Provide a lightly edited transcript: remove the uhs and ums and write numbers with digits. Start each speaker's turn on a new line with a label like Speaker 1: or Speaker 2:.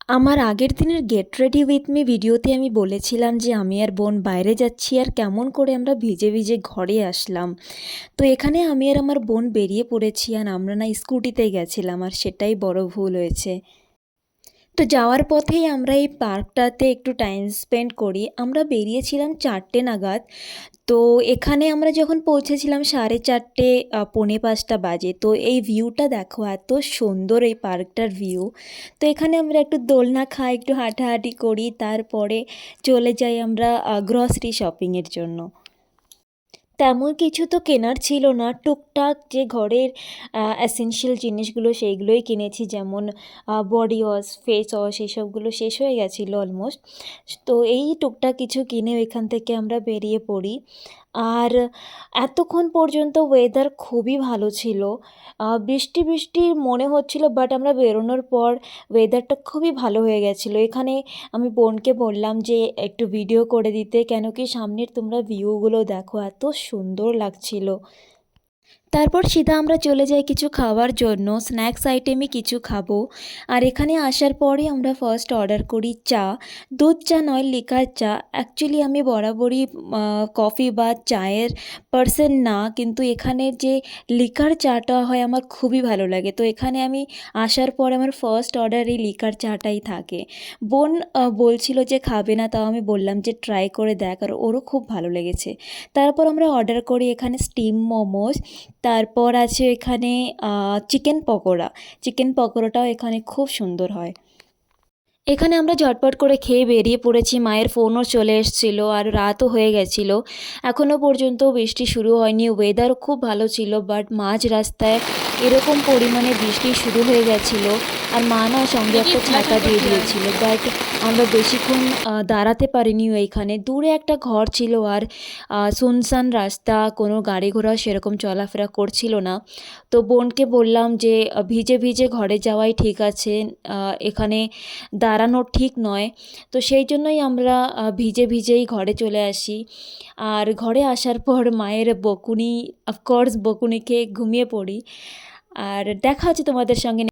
Speaker 1: আমার আগের দিনের গেট রেডি উইথ মি ভিডিওতে আমি বলেছিলাম যে আমি আর বোন বাইরে যাচ্ছি আর কেমন করে আমরা ভিজে ভিজে ঘরে আসলাম। তো এখানে আমি আর আমার বোন বেরিয়ে পড়েছি আর আমরা না স্কুটিতে গেছিলাম আর সেটাই বড় ভুল হয়েছে। তো যাওয়ার পথেই আমরা এই পার্কটাতে একটু টাইম স্পেন্ড করি। আমরা বেরিয়েছিলাম 4টে নাগাদ। তো এখানে আমরা যখন পৌঁছেছিলাম 4:30 পৌনে 5টা বাজে। তো এই ভিউটা দেখো, এত সুন্দর এই পার্কটার ভিউ। তো এখানে আমরা একটু দোলনা খাই, একটু হাঁটাহাঁটি করি, তারপরে চলে যাই আমরা গ্রসারি শপিংয়ের জন্য। তেমন কিছু তো কেনার ছিল না, টুকটাক যে ঘরের এসেনশিয়াল জিনিসগুলো সেইগুলোই কিনেছি, যেমন বডি ওয়াশ, ফেস ওয়াশ, এইসবগুলো শেষ হয়ে গেছিলো অলমোস্ট। তো এই টুকটাক কিছু কিনে ওইখান থেকে আমরা বেরিয়ে পড়ি। আর এতক্ষণ পর্যন্ত ওয়েদার খুবই ভালো ছিল, বৃষ্টি বৃষ্টি মনে হচ্ছিল, বাট আমরা বেরোনোর পর ওয়েদারটা খুবই ভালো হয়ে গেছিলো। এখানে আমি বোনকে বললাম যে একটু ভিডিও করে দিতে, কেন কি সামনের তোমরা ভিউগুলো দেখো, এত সুন্দর লাগছিল। তারপর সিধা আমরা চলে যাই কিছু খাওয়ার জন্য, স্ন্যাক্স আইটেমই কিছু খাবো। আর এখানে আসার পরে আমরা ফার্স্ট অর্ডার করি চা। দুধ চা নয়, লিকার চা। অ্যাকচুয়ালি আমি বরাবরই কফি বা চায়ের পার্সন না, কিন্তু এখানের যে লিকার চাটা হয় আমার খুবই ভালো লাগে। তো এখানে আমি আসার পর আমার ফার্স্ট অর্ডার এই লিকার চাটাই থাকে। বোন বলছিল যে খাবে না, তাও আমি বললাম যে ট্রাই করে দেখ, আর ওরও খুব ভালো লেগেছে। তারপর আমরা অর্ডার করি এখানে স্টিম মোমোস। তারপর আছে এখানে চিকেন পকোড়া। চিকেন পকোড়াটাও এখানে খুব সুন্দর হয়। এখানে আমরা ঝটপট করে খেয়ে বেরিয়ে পড়েছি। মায়ের ফোনও চলে এসেছিলো আর রাতও হয়ে গেছিলো। এখনও পর্যন্ত বৃষ্টি শুরু হয়নি, ওয়েদারও খুব ভালো ছিল, বাট মাঝ রাস্তায় এরকম পরিমাণে বৃষ্টি শুরু হয়ে গেছিলো। আর মা না সঙ্গে একটা ছাতা দিয়ে দিয়েছিল, বাট আমরা বেশিক্ষণ দাঁড়াতে পারিনি ওইখানে। দূরে একটা ঘর ছিল আর সুনসান রাস্তা, কোনো গাড়ি ঘোড়া সেরকম চলাফেরা করছিল না। তো বোনকে বললাম যে ভিজে ভিজে ঘরে যাওয়াই ঠিক আছে, এখানে দাঁড়ানো ঠিক নয়। তো সেই জন্যই আমরা ভিজে ভিজেই ঘরে চলে আসি। আর ঘরে আসার পর মায়ের বকুনি, অফকোর্স বকুনি খেয়ে ঘুমিয়ে পড়ি। আর দেখা হচ্ছে তোমাদের সঙ্গে।